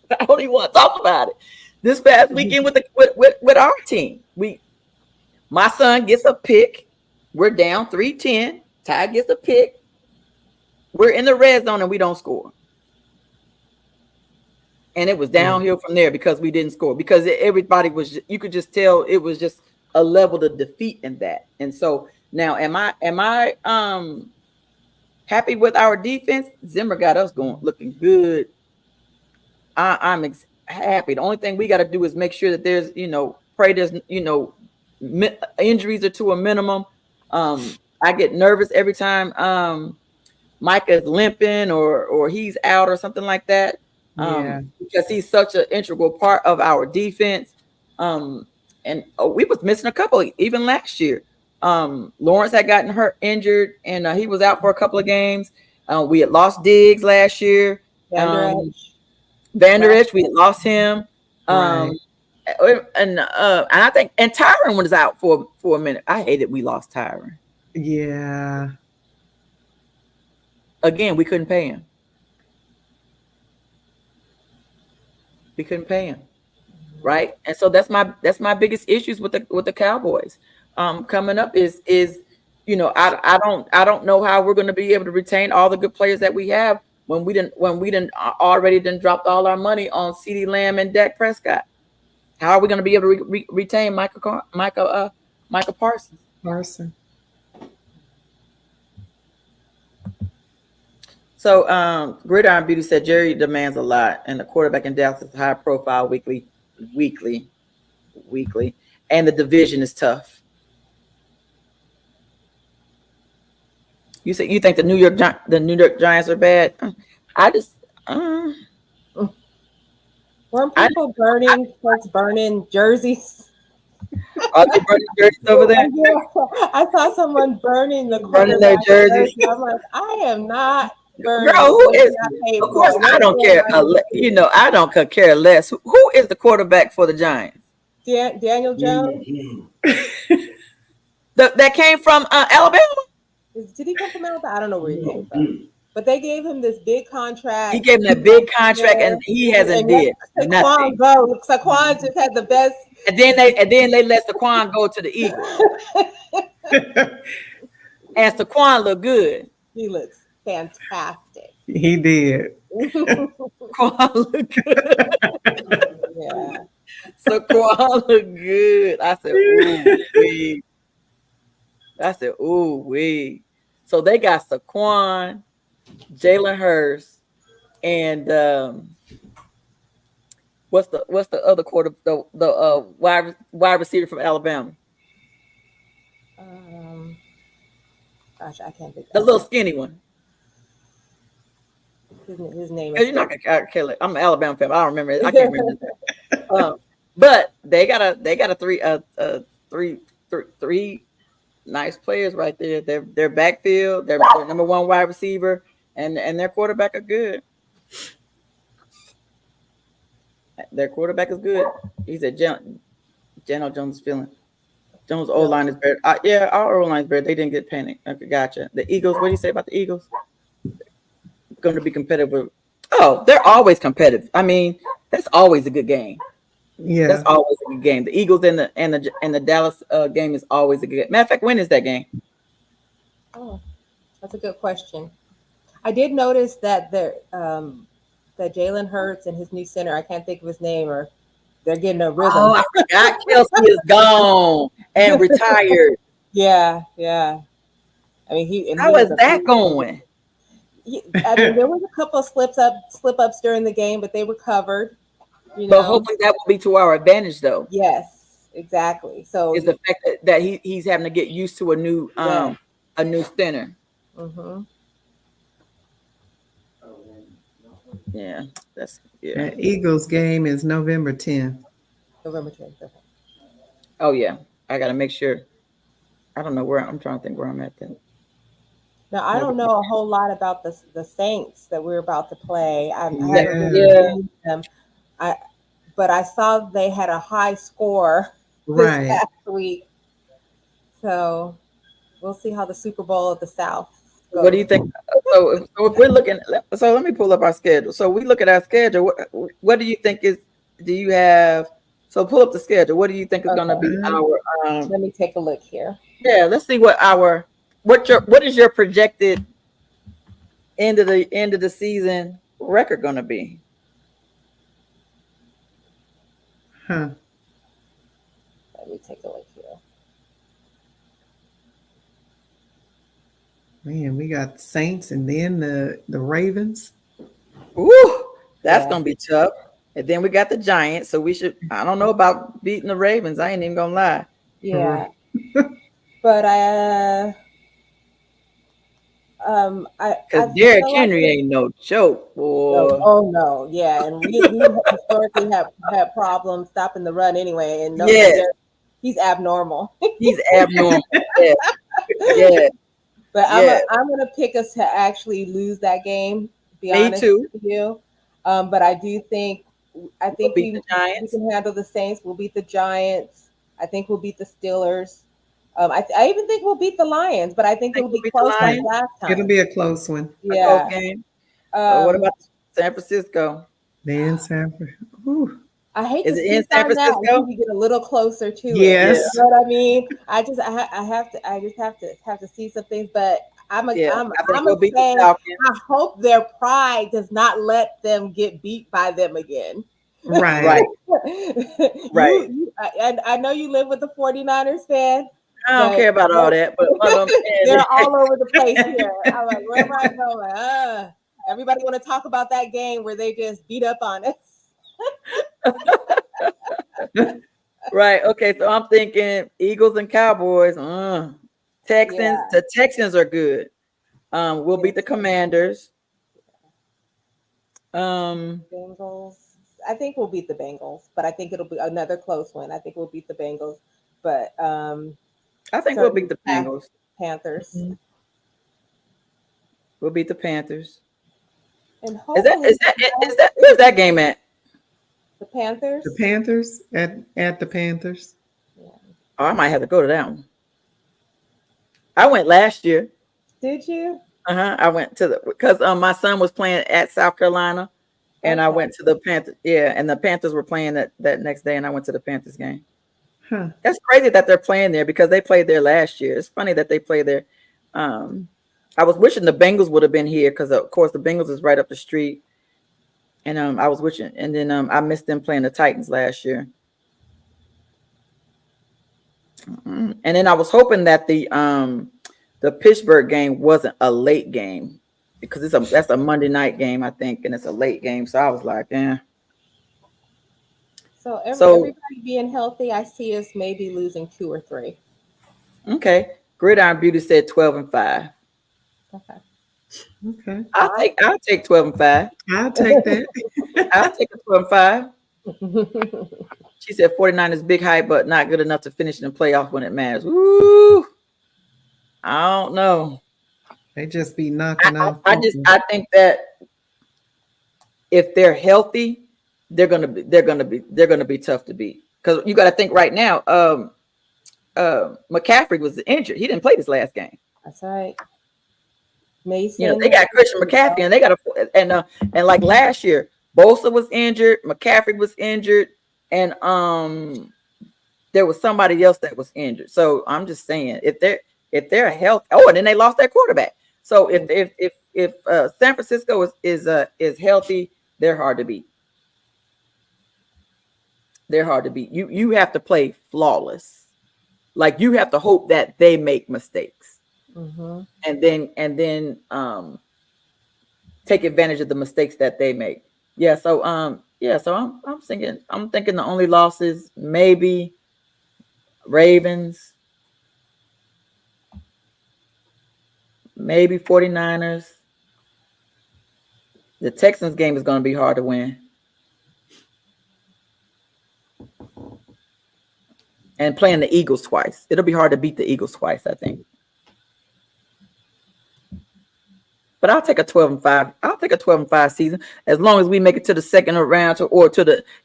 I don't even want to talk about it. This past weekend with our team, my son gets a pick. We're down 3-10. Ty gets a pick. We're in the red zone and we don't score. And it was downhill from there because we didn't score. Because everybody was, you could just tell it was just a level of defeat in that. And so now, am I happy with our defense? Zimmer got us looking good. I'm happy. The only thing we got to do is make sure that there's, pray there's, injuries are to a minimum. I get nervous every time Micah is limping or he's out or something like that. Because he's such an integral part of our defense. And we was missing a couple even last year. Lawrence had gotten injured, and he was out for a couple of games. We had lost Diggs last year. Vander Esch, we had lost him. And I think Tyron was out for a minute. I hated we lost Tyron. Yeah. Again, we couldn't pay him. We couldn't pay him. Right. And so that's my biggest issues with the Cowboys coming up is I don't know how we're going to be able to retain all the good players that we have when we didn't already dropped all our money on CeeDee Lamb and Dak Prescott? How are we going to be able to retain Michael Parsons? Parson. So Gridiron Beauty said Jerry demands a lot, and the quarterback in Dallas is high profile weekly, and the division is tough. You think the New York Giants are bad? I just weren't people burning jerseys? Are they burning jerseys over there? Yeah, I saw someone burning their jerseys. I'm like, I am not burning. Girl, who is? Of course, I don't care. I don't care less. Who is the quarterback for the Giants? Daniel Jones. That came from Alabama. Did he come from Alabama? I don't know where he came from. But they gave him this big contract. He gave him that big contract, and he hasn't did nothing. Saquon just had the best. And then they let Saquon go to the Eagles. And Saquon looked good. He looks fantastic. He did. Saquon looked good. Yeah. Saquon looked good. I said, ooh wee. Ooh wee. So they got Saquon, Jalen Hurts, and what's the other quarter? The wide receiver from Alabama. Gosh, I can't think. The little skinny one. His name. You're not gonna kill it. I'm an Alabama fan. I don't remember it. I can't remember. But they got three nice players right there. Their backfield, their number one wide receiver, and their quarterback are good. Their quarterback is good. He said, Jano Jones is feeling. Jones' O-line is better. Yeah, our O-line is better. They didn't get panicked. Okay, gotcha. The Eagles, what do you say about the Eagles? Going to be competitive. Oh, they're always competitive. I mean, that's always a good game. Yeah, that's always a good game. The Eagles and the Dallas game is always a good game. Matter of fact, when is that game? Oh, that's a good question. I did notice that that Jalen Hurts and his new center, I can't think of his name, or they're getting a rhythm. Oh, I forgot Kelsey is gone and retired. Yeah. I mean, how is that going? I mean, there was a couple of slip-ups during the game, but they recovered. But hopefully that will be to our advantage, though. Yes, exactly. So is the fact that he's having to get used to a new center. Mm-hmm. Yeah, That Eagles game is November 10th. November 10th. Okay. Oh yeah, I got to make sure. I don't know where I'm trying to think where I'm at then. Now I don't know a whole lot about the Saints that we're about to play. I haven't really them. But I saw they had a high score this past week. So we'll see how the Super Bowl of the South goes. What do you think? So if we're looking, so let me pull up our schedule. So we look at our schedule. What do you think is? Do you have? So pull up the schedule. What do you think is going to be our? Let me take a look here. Yeah, let's see what is your projected end of the season record going to be? Huh. Let me take a look here. Man, we got Saints and then the Ravens. Ooh, that's gonna be tough. And then we got the Giants, so we should. I don't know about beating the Ravens. I ain't even gonna lie. Yeah, but because Derrick Henry ain't no joke, boy. Oh no, yeah, and we historically have problems stopping the run anyway, and he's abnormal. He's abnormal. Yeah. But I'm gonna pick us to actually lose that game. To be honest with you, but I think we can handle the Saints. We'll beat the Giants. I think we'll beat the Steelers. I even think we'll beat the Lions, but I think it'll be close like last time. It'll be a close one. Yeah. A close game. What about San Francisco? Man, San Francisco. I hate to see San Francisco. We get a little closer to it. Yes. You know what I mean? I just have to see some things, but I'm Yeah, I think gonna we'll beat the say Falcons. I hope their pride does not let them get beat by them again. Right. Right, right. And I know you live with a 49ers fan, I don't but care about all that, but what I'm saying they're all over the place here. I'm like, where am I going? Everybody want to talk about that game where they just beat up on us. right. Okay, so I'm thinking Eagles and Cowboys. Texans. Yeah. The Texans are good. We'll beat the Yes. Commanders. Um, Bengals. I think we'll beat the Bengals, but I think it'll be another close one. I think we'll beat the Bengals, but I think we'll beat certainly the Bengals. Panthers, Mhm. We'll beat the Panthers. and Is that hopefully is that is that where's that game at? the Panthers. The Panthers at the Panthers. Yeah. Oh, I might have to go to that one. I went last year. Did you? I went to the because my son was playing at South Carolina, and I Okay. went to the Panthers. Yeah, and the Panthers were playing that next day, and I went to the Panthers game. Huh. That's crazy that they're playing there because they played there last year. It's funny that they play there. I was wishing the Bengals would have been here because, of course, the Bengals is right up the street, and I was wishing, and then I missed them playing the Titans last year. And then I was hoping that the Pittsburgh game wasn't a late game because that's a Monday night game, I think, and it's a late game. So I was like, yeah. So So everybody being healthy, I see us maybe losing 2 or 3. okay, Gridiron Beauty said 12-5. Okay. Okay. I'll take 12-5. I'll take that. I'll take a 12-5. She said 49 is big hype, but not good enough to finish in the playoff when it matters. Woo! I don't know. They just be knocking off people. I think that if they're healthy, they're gonna be tough to beat. Because you got to think right now. McCaffrey was injured. He didn't play this last game. That's right. Mason. You know they got Christian McCaffrey, and they got and like last year, Bosa was injured, McCaffrey was injured, and there was somebody else that was injured. So I'm just saying if they're healthy. Oh, and then they lost their quarterback. So if San Francisco is healthy, they're hard to beat. They're hard to beat. You have to play flawless. Like you have to hope that they make mistakes. Mm-hmm. And then take advantage of the mistakes that they make. Yeah, so I'm thinking the only losses maybe Ravens, maybe 49ers. The Texans game is going to be hard to win. And playing the Eagles twice. It'll be hard to beat the Eagles twice, I think. But I'll take a 12-5. I'll take a 12-5 season as long as we make it to the second round or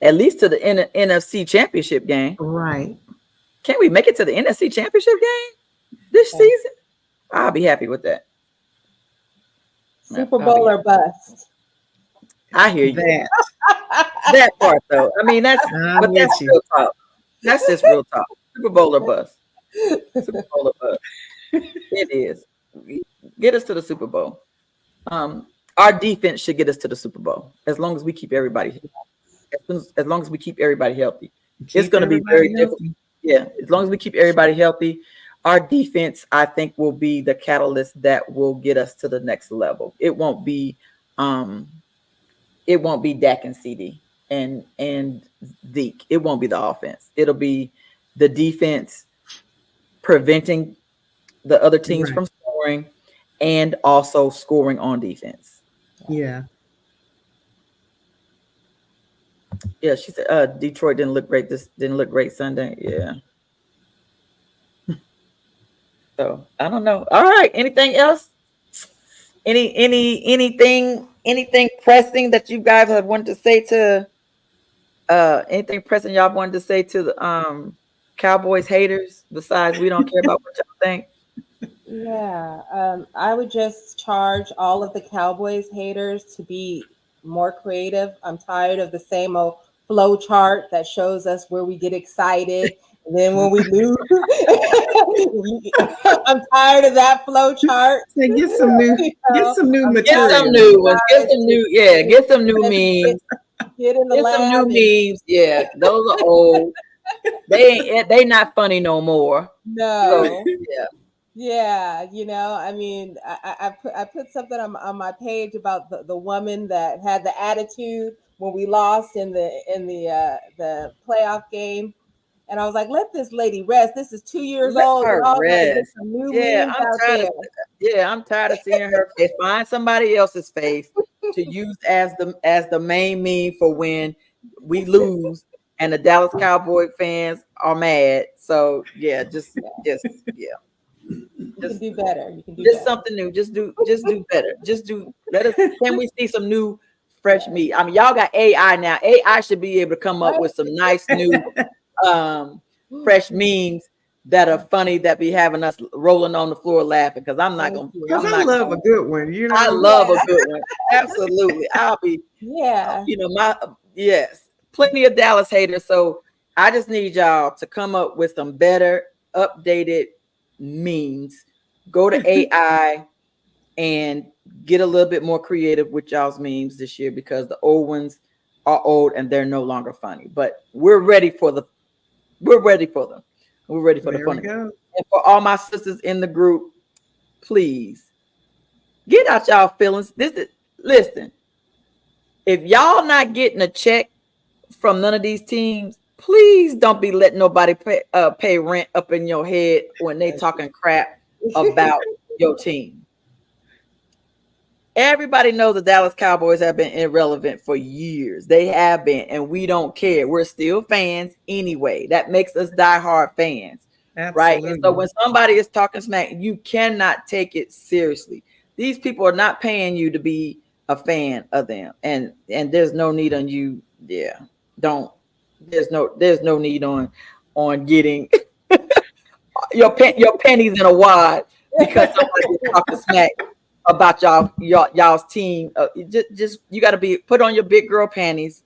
at least to the NFC Championship game. Right. Can we make it to the NFC Championship game this season? I'll be happy with that. Super Bowl or bust. I hear you. That part though. I mean that's real talk. That's just real talk. Super Bowl or bust. Super Bowl or bust. It is. Get us to the Super Bowl. Our defense should get us to the Super Bowl as long as we keep everybody. As long as we keep everybody healthy, it's going to be very difficult. Yeah, as long as we keep everybody healthy, our defense, I think, will be the catalyst that will get us to the next level. It won't be Dak and CD and Zeke. It won't be the offense. It'll be the defense preventing the other teams from scoring and also scoring on defense. Yeah. Yeah, she said Detroit didn't look great. This didn't look great Sunday. Yeah. So I don't know. All right. Anything else? Anything pressing that you guys have wanted to say to anything pressing y'all wanted to say to the Cowboys haters besides we don't care about what y'all think? Yeah, I would just charge all of the Cowboys haters to be more creative. I'm tired of the same old flow chart that shows us where we get excited. And then when we lose, I'm tired of that flow chart. Say, get some new Get some material. new ones. Get some new, get some new memes. Get in the Get some new lab. memes. Yeah, those are old. They not funny no more. No. So, yeah. Yeah, I mean, I put something on my page about the woman that had the attitude when we lost in the playoff game, and I was like, let this lady rest. This is 2 years Let old. her Y'all gotta get rest. some new Yeah, memes out there. I'm tired of seeing her face. Find somebody else's face to use as the main meme for when we lose and the Dallas Cowboy fans are mad. So yeah, just yeah. You can do better. You can do Just better. something new. Just do better. Can we see some new fresh meat? I mean, y'all got AI now. AI should be able to come up with some nice new fresh memes that are funny, that be having us rolling on the floor laughing, because I'm not gonna. Because I love a good one, I love a good one. Absolutely. I'll be, Yeah. yes, plenty of Dallas haters. So I just need y'all to come up with some better, updated memes. Go to AI and get a little bit more creative with y'all's memes this year, because the old ones are old and they're no longer funny. But we're ready for them. We're ready for the fun. And for all my sisters in the group, please get out y'all feelings. Listen. If y'all not getting a check from none of these teams, please don't be letting nobody pay rent up in your head when they talking crap about your team. Everybody knows the Dallas Cowboys have been irrelevant for years. They have been, and we don't care. We're still fans anyway. That makes us diehard fans. Absolutely. Right? And so when somebody is talking smack, you cannot take it seriously. These people are not paying you to be a fan of them. And there's no need on you. Yeah. There's no need on getting your pennies in a wad because somebody is talking smack about y'all's team. Just you got to be put on your big girl panties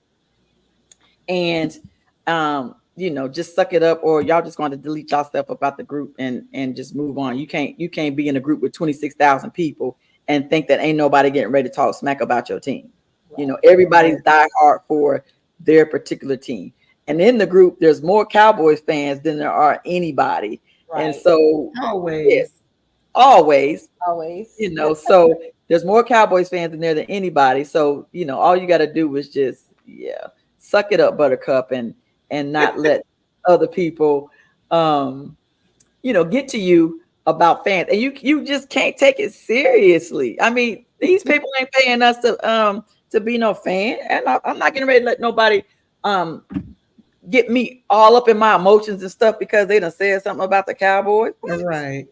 and just suck it up, or y'all just going to delete yourself about the group and just move on. You can't be in a group with 26,000 people and think that ain't nobody getting ready to talk smack about your team. Right. Everybody's die hard for their particular team, and in the group there's more Cowboys fans than there are anybody. Right. And so always, so there's more Cowboys fans in there than anybody. So, all you got to do is just, suck it up, Buttercup, and not let other people, get to you about fans. And you just can't take it seriously. I mean, these people ain't paying us to be no fan. And I'm not getting ready to let nobody, get me all up in my emotions and stuff because they done said something about the Cowboys. Right.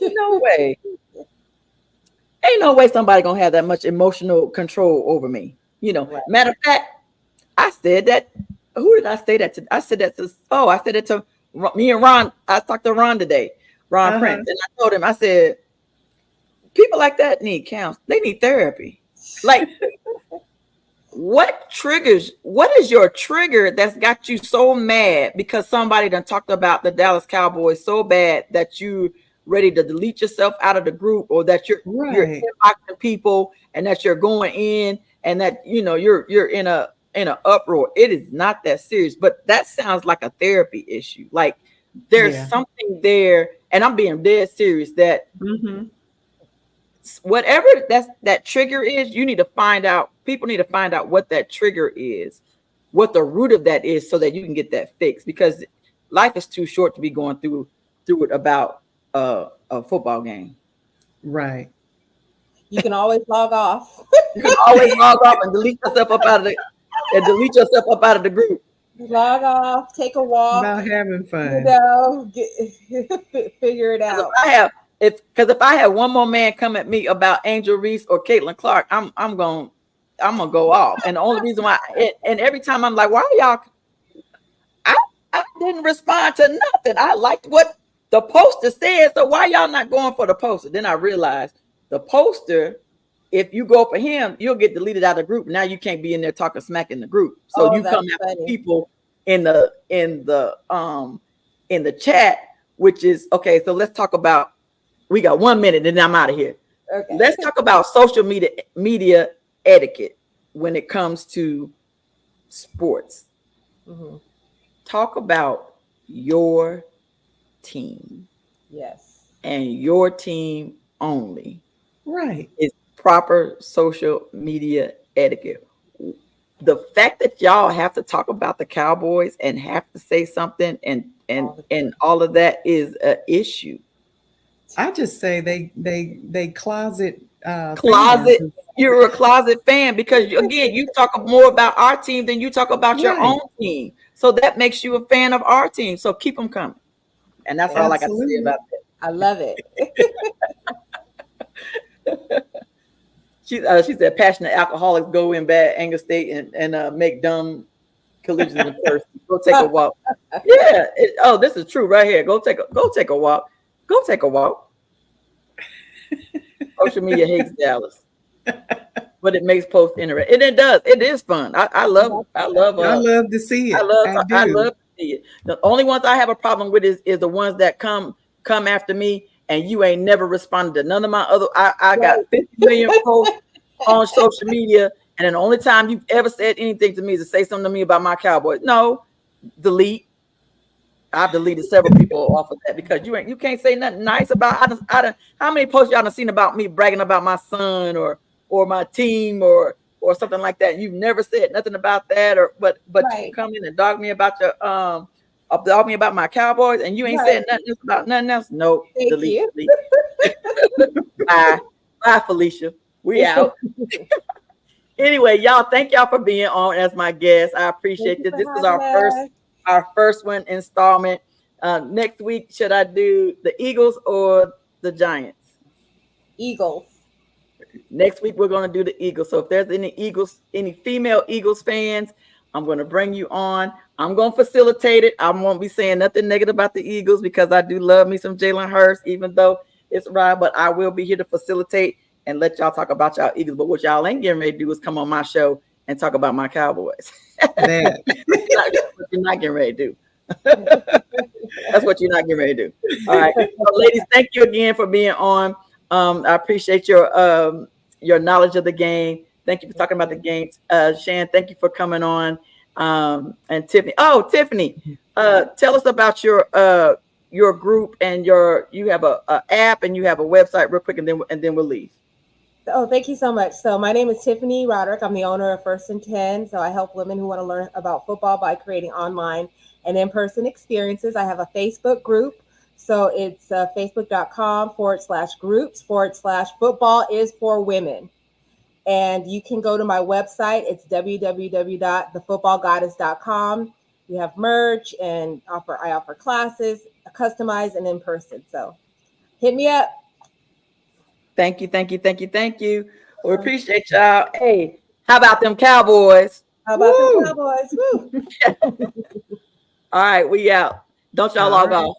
Ain't no way. Ain't no way somebody gonna have that much emotional control over me. Right. Matter of fact, I said that. Who did I say that to? I said that to me and Ron. I talked to Ron today, Ron Prince, and I told him, I said, people like that need counseling. They need therapy. Like, what is your trigger that's got you so mad because somebody done talked about the Dallas Cowboys so bad that you ready to delete yourself out of the group, or that you're inboxing people and that you're going in and that you're in a uproar? It is not that serious, but that sounds like a therapy issue. Like there's something there, and I'm being dead serious that whatever that trigger is, you need to find out. People need to find out what that trigger is, what the root of that is, so that you can get that fixed, because life is too short to be going through it about a football game. Right. You can always log off. You can always log off and delete yourself up out of the group. Log off, take a walk. About having fun. Figure it out. Because if I had one more man come at me about Angel Reese or Caitlin Clark, I'm gonna go off. And the only reason why, and every time I'm like, why y'all? I didn't respond to nothing. I liked what the poster said, so why y'all not going for the poster? Then I realized the poster, if you go for him, you'll get deleted out of the group. Now you can't be in there talking smack in the group. So you come after people in the chat which is okay. So let's talk about. We got 1 minute, and I'm out of here. Okay. Let's talk about social media etiquette when it comes to sports. Mm-hmm. Talk about your team. Yes. And your team only. Right. Is proper social media etiquette. The fact that y'all have to talk about the Cowboys and have to say something and all of that is an issue. I just say they closet Closet. fans. You're a closet fan because again, you talk more about our team than you talk about your Right. own team. So that makes you a fan of our team. So keep them coming. And that's all I got to say about that. I love it. She said passionate alcoholics go in bad anger state and make dumb collisions in person. Go take a walk. Yeah. This is true right here. Go take a walk. Go take a walk. Social media hates Dallas, but it makes posts interesting, and it does. It is fun. I love I love to see it. I love to see it. The only ones I have a problem with is the ones that come after me, and you ain't never responded to none of my other. I got 50 million posts on social media, and then the only time you've ever said anything to me is to say something to me about my Cowboys. No, delete. I've deleted several people off of that because you can't say nothing nice about. How many posts y'all done seen about me bragging about my son or my team or something like that? You've never said nothing about that, but Right. you come in and dog me about your dog me about my Cowboys, and you ain't said nothing else about nothing else. Nope. Delete. Bye, Felicia. We out. Anyway, y'all, thank y'all for being on as my guest. I appreciate this. This is our first one installment. Next week, should I do the Eagles or the Giants? Eagles. Next week, we're going to do the Eagles. So if there's any female Eagles fans, I'm going to bring you on. I'm going to facilitate it. I won't be saying nothing negative about the Eagles because I do love me some Jalen Hurts, even though it's right. But I will be here to facilitate and let y'all talk about y'all Eagles. But what y'all ain't getting ready to do is come on my show and talk about my Cowboys. That's what you're not getting ready to do. That's what you're not getting ready to do. All right. So, ladies, thank you again for being on. I appreciate your knowledge of the game. Thank you for talking about the games. Shan, thank you for coming on. And Tiffany. Oh, Tiffany, tell us about your group and you have a app and you have a website real quick and then we'll leave. Oh, thank you so much. So my name is Tiffany Roderick. I'm the owner of First and 10. So I help women who want to learn about football by creating online and in-person experiences. I have a Facebook group. So it's facebook.com/groups/football is for women. And you can go to my website. It's www.thefootballgoddess.com. We have merch and I offer classes, customized and in person. So hit me up. Thank you. We appreciate y'all. Hey, how about them Cowboys? How about them Cowboys? Woo. All right, we out. Don't y'all log off.